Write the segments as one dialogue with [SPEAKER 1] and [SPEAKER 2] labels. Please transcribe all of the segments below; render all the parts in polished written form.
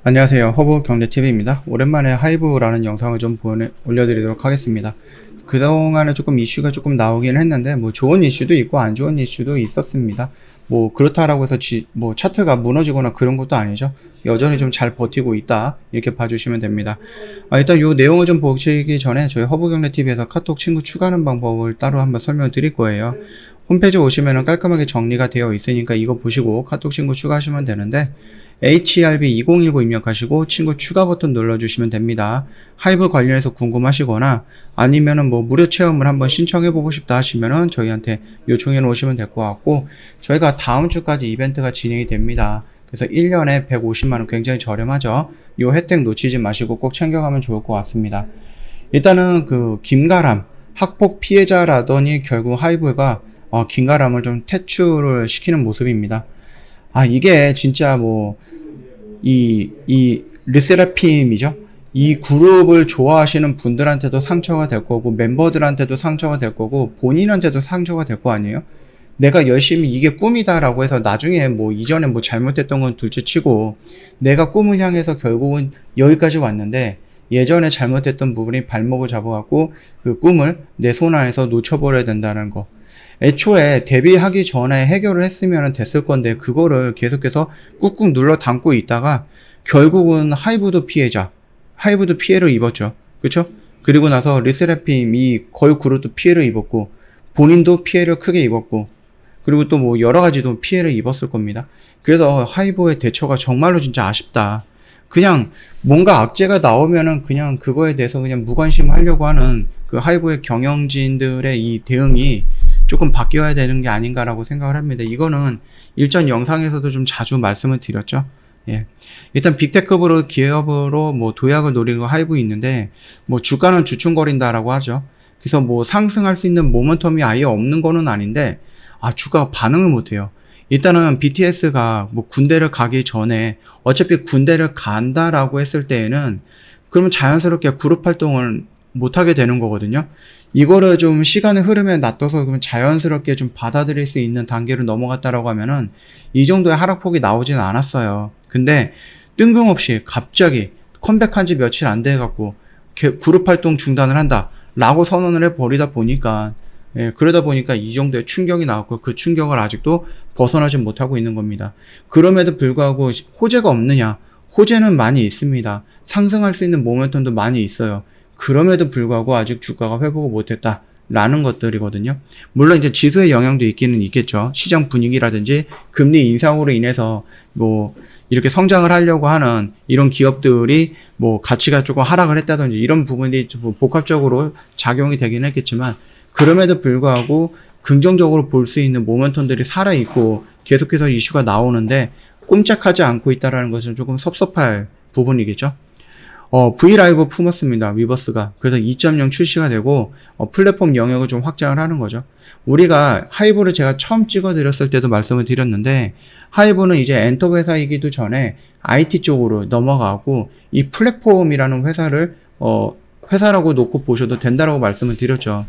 [SPEAKER 1] 안녕하세요. 허브경제TV입니다. 오랜만에 하이브라는 영상을 좀 올려드리도록 하겠습니다. 그동안에 조금 이슈가 조금 나오긴 했는데, 뭐 좋은 이슈도 있고 안 좋은 이슈도 있었습니다. 뭐 그렇다라고 해서 뭐 차트가 무너지거나 그런 것도 아니죠. 여전히 좀 잘 버티고 있다, 이렇게 봐주시면 됩니다. 일단 요 내용을 좀 보시기 전에 저희 허브경제TV에서 카톡 친구 추가하는 방법을 따로 한번 설명드릴 거예요. 홈페이지 오시면은 깔끔하게 정리가 되어 있으니까 이거 보시고 카톡 친구 추가하시면 되는데, HRB2019 입력하시고 친구 추가 버튼 눌러주시면 됩니다. 하이브 관련해서 궁금하시거나 아니면은 뭐 무료 체험을 한번 신청해보고 싶다 하시면은 저희한테 요청해 놓으시면 될 것 같고, 저희가 다음 주까지 이벤트가 진행이 됩니다. 그래서 1년에 150만원, 굉장히 저렴하죠. 요 혜택 놓치지 마시고 꼭 챙겨가면 좋을 것 같습니다. 일단은 그 김가람 학폭 피해자라더니 결국 하이브가 김가람을 좀 퇴출을 시키는 모습입니다. 이게 진짜 르세라핌이죠. 이 그룹을 좋아하시는 분들한테도 상처가 될 거고, 멤버들한테도 상처가 될 거고, 본인한테도 상처가 될 거 아니에요? 내가 열심히 이게 꿈이다라고 해서 나중에 이전에 잘못했던 건 둘째 치고, 내가 꿈을 향해서 결국은 여기까지 왔는데, 예전에 잘못했던 부분이 발목을 잡아갖고, 그 꿈을 내 손 안에서 놓쳐버려야 된다는 거. 애초에 데뷔하기 전에 해결을 했으면 됐을 건데, 그거를 계속해서 꾹꾹 눌러 담고 있다가 결국은 하이브도 피해를 입었죠. 그쵸? 그리고 나서 르세라핌 이 걸 그룹도 피해를 입었고, 본인도 피해를 크게 입었고, 그리고 또 여러 가지도 피해를 입었을 겁니다. 그래서 하이브의 대처가 정말로 진짜 아쉽다. 그냥 뭔가 악재가 나오면은 그냥 그거에 대해서 그냥 무관심 하려고 하는 그 하이브의 경영진들의 이 대응이 조금 바뀌어야 되는 게 아닌가라고 생각을 합니다. 이거는 일전 영상에서도 좀 자주 말씀을 드렸죠. 예. 일단 빅테크업으로 기업으로 도약을 노리는 하이브 있는데, 주가는 주춤거린다라고 하죠. 그래서 상승할 수 있는 모멘텀이 아예 없는 거는 아닌데, 주가가 반응을 못해요. 일단은 BTS가 군대를 가기 전에 어차피 군대를 간다라고 했을 때에는 그러면 자연스럽게 그룹 활동을 못하게 되는 거거든요. 이거를 좀 시간의 흐름에 놔둬서 그러면 자연스럽게 좀 받아들일 수 있는 단계로 넘어갔다라고 하면은 이 정도의 하락폭이 나오진 않았어요. 근데 뜬금없이 갑자기 컴백한 지 며칠 안 돼갖고 그룹 활동 중단을 한다 라고 선언을 해버리다 보니까, 그러다 보니까 이 정도의 충격이 나왔고, 그 충격을 아직도 벗어나지 못하고 있는 겁니다. 그럼에도 불구하고 호재가 없느냐? 호재는 많이 있습니다. 상승할 수 있는 모멘텀도 많이 있어요. 그럼에도 불구하고 아직 주가가 회복을 못했다 라는 것들이거든요. 물론 이제 지수의 영향도 있기는 있겠죠. 시장 분위기라든지 금리 인상으로 인해서 이렇게 성장을 하려고 하는 이런 기업들이 가치가 조금 하락을 했다든지 이런 부분이 좀 복합적으로 작용이 되긴 했겠지만, 그럼에도 불구하고 긍정적으로 볼 수 있는 모멘텀들이 살아있고 계속해서 이슈가 나오는데 꼼짝하지 않고 있다라는 것은 조금 섭섭할 부분이겠죠. V라이브 품었습니다. 위버스가. 그래서 2.0 출시가 되고 플랫폼 영역을 좀 확장을 하는 거죠. 우리가 하이브를 제가 처음 찍어드렸을 때도 말씀을 드렸는데, 하이브는 이제 엔터 회사이기도 전에 IT 쪽으로 넘어가고 이 플랫폼이라는 회사라고 놓고 보셔도 된다라고 말씀을 드렸죠.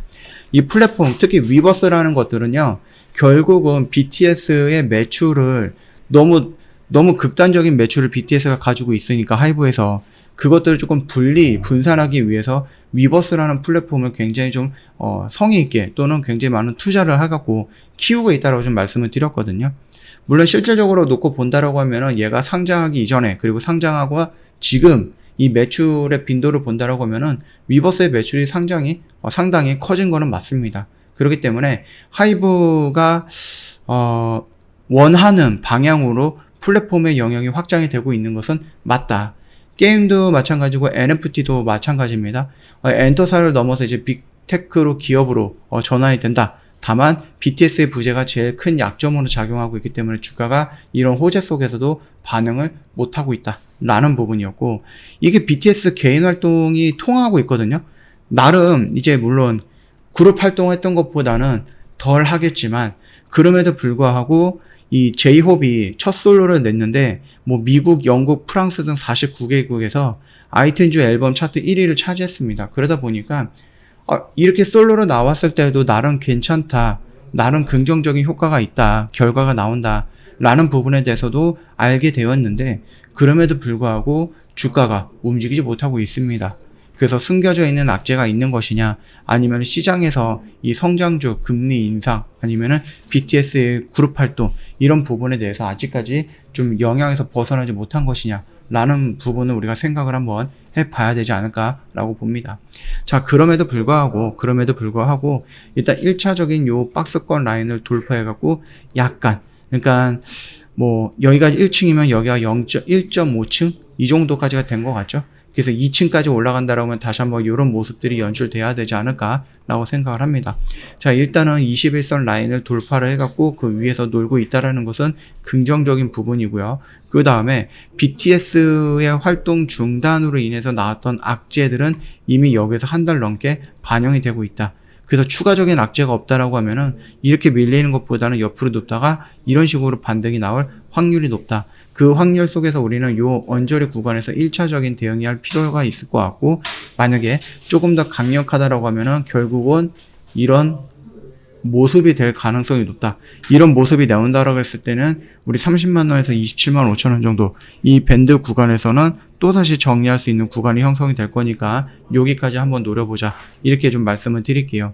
[SPEAKER 1] 이 플랫폼, 특히 위버스라는 것들은요, 결국은 BTS의 매출을 너무 극단적인 매출을 BTS가 가지고 있으니까 하이브에서 그것들을 조금 분산하기 위해서 위버스라는 플랫폼을 굉장히 좀 성의 있게 또는 굉장히 많은 투자를 해갖고 키우고 있다라고 좀 말씀을 드렸거든요. 물론 실질적으로 놓고 본다라고 하면은 얘가 상장하기 이전에, 그리고 상장하고 지금 이 매출의 빈도를 본다라고 하면은 위버스의 매출이 상당히 커진 거는 맞습니다. 그렇기 때문에 하이브가 원하는 방향으로 플랫폼의 영역이 확장이 되고 있는 것은 맞다. 게임도 마찬가지고 NFT도 마찬가지입니다. 엔터사를 넘어서 이제 빅테크로 기업으로 전환이 된다. 다만 BTS의 부재가 제일 큰 약점으로 작용하고 있기 때문에 주가가 이런 호재 속에서도 반응을 못하고 있다 라는 부분이었고, 이게 BTS 개인 활동이 통하고 있거든요. 나름 이제 물론 그룹 활동했던 것보다는 덜 하겠지만, 그럼에도 불구하고 이 제이홉이 첫 솔로를 냈는데 미국, 영국, 프랑스 등 49개국에서 아이튠즈 앨범 차트 1위를 차지했습니다. 그러다 보니까 이렇게 솔로로 나왔을 때도 나름 괜찮다, 나름 긍정적인 효과가 있다, 결과가 나온다 라는 부분에 대해서도 알게 되었는데 그럼에도 불구하고 주가가 움직이지 못하고 있습니다. 그래서 숨겨져 있는 악재가 있는 것이냐, 아니면 시장에서 이 성장주, 금리 인상, 아니면은 BTS의 그룹 활동, 이런 부분에 대해서 아직까지 좀 영향에서 벗어나지 못한 것이냐 라는 부분을 우리가 생각을 한번 해봐야 되지 않을까라고 봅니다. 자, 그럼에도 불구하고 일단 1차적인 요 박스권 라인을 돌파해갖고 약간, 그러니까 뭐 여기가 1층이면 여기가 1.5층 이 정도까지가 된 것 같죠. 그래서 2층까지 올라간다라면 다시 한번 이런 모습들이 연출돼야 되지 않을까라고 생각을 합니다. 자, 일단은 21선 라인을 돌파를 해갖고 그 위에서 놀고 있다라는 것은 긍정적인 부분이고요. 그 다음에 BTS의 활동 중단으로 인해서 나왔던 악재들은 이미 여기서 한 달 넘게 반영이 되고 있다. 그래서 추가적인 악재가 없다라고 하면은 이렇게 밀리는 것보다는 옆으로 눕다가 이런 식으로 반등이 나올 확률이 높다. 그 확률 속에서 우리는 요 언저리 구간에서 1차적인 대응이 할 필요가 있을 것 같고, 만약에 조금 더 강력하다라고 하면은 결국은 이런 모습이 될 가능성이 높다. 이런 모습이 나온다라고 했을 때는 우리 30만원에서 27만 5천원 정도 이 밴드 구간에서는 또다시 정리할 수 있는 구간이 형성이 될 거니까 여기까지 한번 노려보자, 이렇게 좀 말씀을 드릴게요.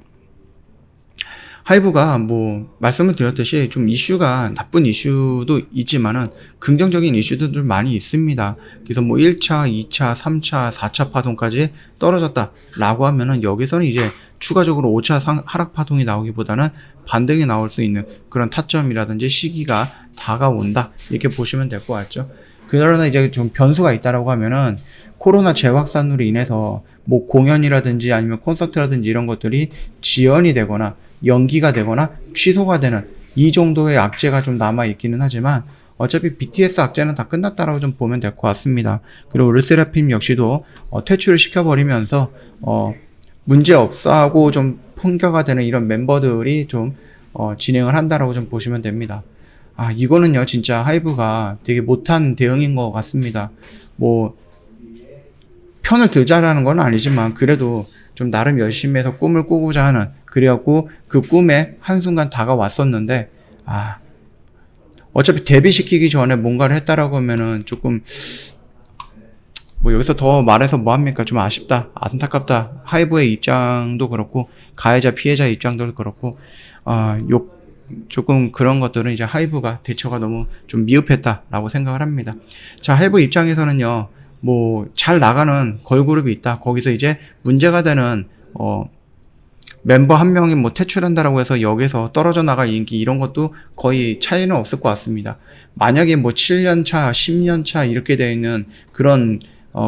[SPEAKER 1] 하이브가 뭐 말씀을 드렸듯이 좀 이슈가 나쁜 이슈도 있지만은 긍정적인 이슈들도 많이 있습니다. 그래서 뭐 1차, 2차, 3차, 4차 파동까지 떨어졌다 라고 하면은 여기서는 이제 추가적으로 5차 하락 파동이 나오기보다는 반등이 나올 수 있는 그런 타점이라든지 시기가 다가온다, 이렇게 보시면 될 것 같죠. 그러나 이제 좀 변수가 있다라고 하면은 코로나 재확산으로 인해서 뭐 공연이라든지 아니면 콘서트라든지 이런 것들이 지연이 되거나 연기가 되거나 취소가 되는 이 정도의 악재가 좀 남아 있기는 하지만 어차피 BTS 악재는 다 끝났다라고 좀 보면 될 것 같습니다. 그리고 르세라핌 역시도 퇴출을 시켜버리면서 문제 없어 하고 좀 통과가 되는 이런 멤버들이 좀 진행을 한다라고 좀 보시면 됩니다. 아, 이거는요 진짜 하이브가 되게 못한 대응인 것 같습니다. 뭐 편을 들자라는 건 아니지만 그래도 좀 나름 열심히 해서 꿈을 꾸고자 하는, 그래갖고 그 꿈에 한순간 다가왔었는데, 어차피 데뷔시키기 전에 뭔가를 했다라고 하면은 조금 뭐 여기서 더 말해서 뭐합니까? 좀 아쉽다, 안타깝다. 하이브의 입장도 그렇고 가해자 피해자 입장도 그렇고 조금 그런 것들은 이제 하이브가 대처가 너무 좀 미흡했다라고 생각을 합니다. 자, 하이브 입장에서는요, 뭐 잘 나가는 걸그룹이 있다. 거기서 이제 문제가 되는 멤버 한 명이 뭐 퇴출한다라고 해서 여기서 떨어져 나갈 인기 이런 것도 거의 차이는 없을 것 같습니다. 만약에 뭐 7년 차, 10년 차 이렇게 되어 있는 그런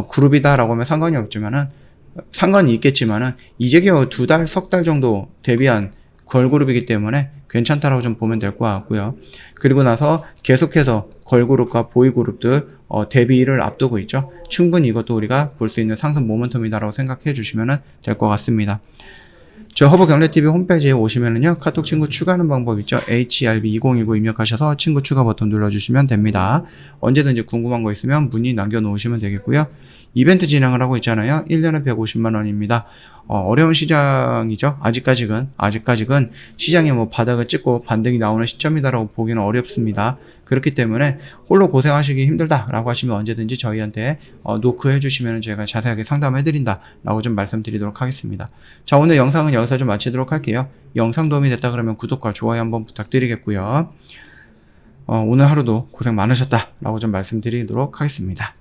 [SPEAKER 1] 그룹이다라고 하면 상관이 없지만은, 상관이 있겠지만은 이제 겨우 2달, 석 달 정도 데뷔한 걸그룹이기 때문에 괜찮다라고 좀 보면 될 것 같고요. 그리고 나서 계속해서 걸그룹과 보이그룹들 데뷔를 앞두고 있죠. 충분히 이것도 우리가 볼 수 있는 상승 모멘텀이다라고 생각해 주시면 될 것 같습니다. 저 허브경제TV 홈페이지에 오시면은요, 카톡 친구 추가하는 방법 있죠. HRB2019 입력하셔서 친구 추가 버튼 눌러주시면 됩니다. 언제든지 궁금한 거 있으면 문의 남겨놓으시면 되겠고요. 이벤트 진행을 하고 있잖아요. 1년에 150만원입니다. 어려운 시장이죠. 아직까지는 시장에 뭐 바닥을 찍고 반등이 나오는 시점이다라고 보기는 어렵습니다. 그렇기 때문에 홀로 고생하시기 힘들다라고 하시면 언제든지 저희한테 노크해 주시면 저희가 자세하게 상담해 드린다라고 좀 말씀드리도록 하겠습니다. 자, 오늘 영상은 여기서 좀 마치도록 할게요. 영상 도움이 됐다 그러면 구독과 좋아요 한번 부탁드리겠고요. 오늘 하루도 고생 많으셨다라고 좀 말씀드리도록 하겠습니다.